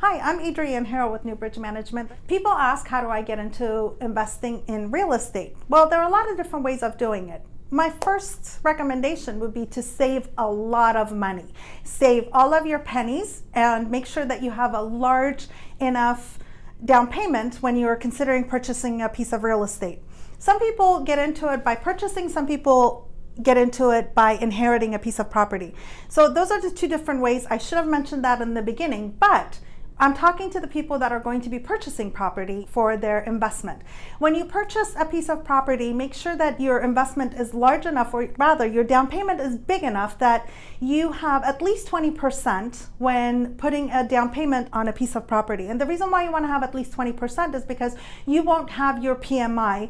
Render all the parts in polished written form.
Hi, I'm Adrienne Harrell with Newbridge Management. People ask, how do I get into investing in real estate? Well, there are a lot of different ways of doing it. My first recommendation would be to save a lot of money. Save all of your pennies and make sure that you have a large enough down payment when you're considering purchasing a piece of real estate. Some people get into it by purchasing, some people get into it by inheriting a piece of property. So those are the two different ways. I should have mentioned that in the beginning, but I'm talking to the people that are going to be purchasing property for their investment. When you purchase a piece of property, make sure that your investment is large enough, or rather your down payment is big enough that you have at least 20% when putting a down payment on a piece of property. And the reason why you want to have at least 20% is because you won't have your PMI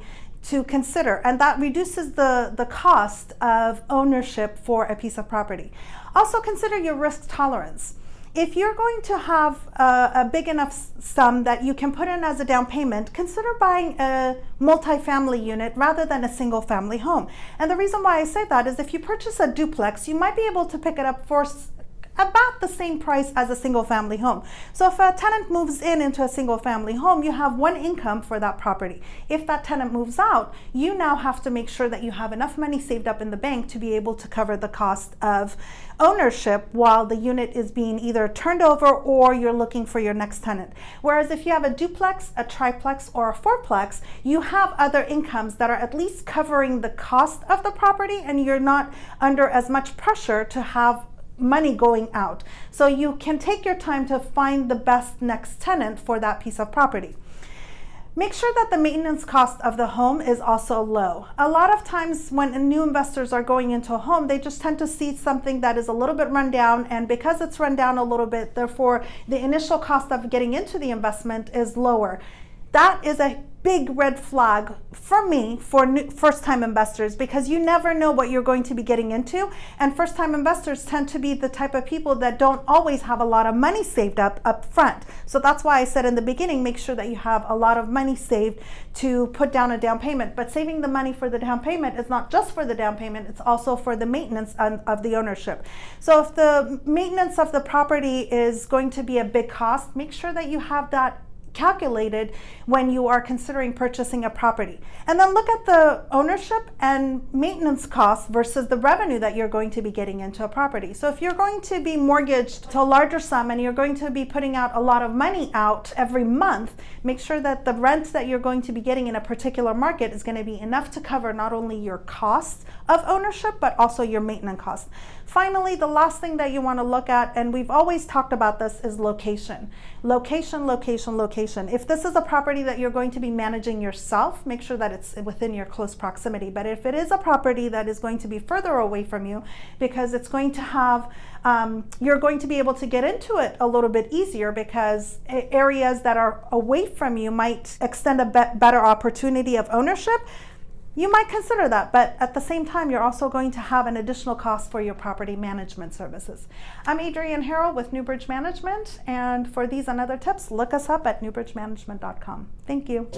to consider, and that reduces the cost of ownership for a piece of property. Also consider your risk tolerance. If you're going to have a big enough sum that you can put in as a down payment, consider buying a multifamily unit rather than a single family home. And the reason why I say that is if you purchase a duplex, you might be able to pick it up for about the same price as a single family home. So if a tenant moves into a single family home, you have one income for that property. If that tenant moves out, you now have to make sure that you have enough money saved up in the bank to be able to cover the cost of ownership while the unit is being either turned over or you're looking for your next tenant. Whereas if you have a duplex, a triplex, or a fourplex, you have other incomes that are at least covering the cost of the property, and you're not under as much pressure to have money going out. So you can take your time to find the best next tenant for that piece of property. Make sure that the maintenance cost of the home is also low. A lot of times when new investors are going into a home, they just tend to see something that is a little bit run down, and because it's run down a little bit, therefore the initial cost of getting into the investment is lower. That is a big red flag for me for first-time investors, because you never know what you're going to be getting into, and first-time investors tend to be the type of people that don't always have a lot of money saved up front. So that's why I said in the beginning, make sure that you have a lot of money saved to put down a down payment. But saving the money for the down payment is not just for the down payment, it's also for the maintenance of the ownership. So if the maintenance of the property is going to be a big cost, make sure that you have that calculated when you are considering purchasing a property. And then look at the ownership and maintenance costs versus the revenue that you're going to be getting into a property. So if you're going to be mortgaged to a larger sum and you're going to be putting out a lot of money out every month, make sure that the rent that you're going to be getting in a particular market is going to be enough to cover not only your costs of ownership, but also your maintenance costs. Finally, the last thing that you want to look at, and we've always talked about this, is location. Location, location, location. If this is a property that you're going to be managing yourself, make sure that it's within your close proximity. But if it is a property that is going to be further away from you, because it's going to have, you're going to be able to get into it a little bit easier, because areas that are away from you might extend a better opportunity of ownership, you might consider that, but at the same time, you're also going to have an additional cost for your property management services. I'm Adrienne Harrell with Newbridge Management, and for these and other tips, look us up at newbridgemanagement.com. Thank you.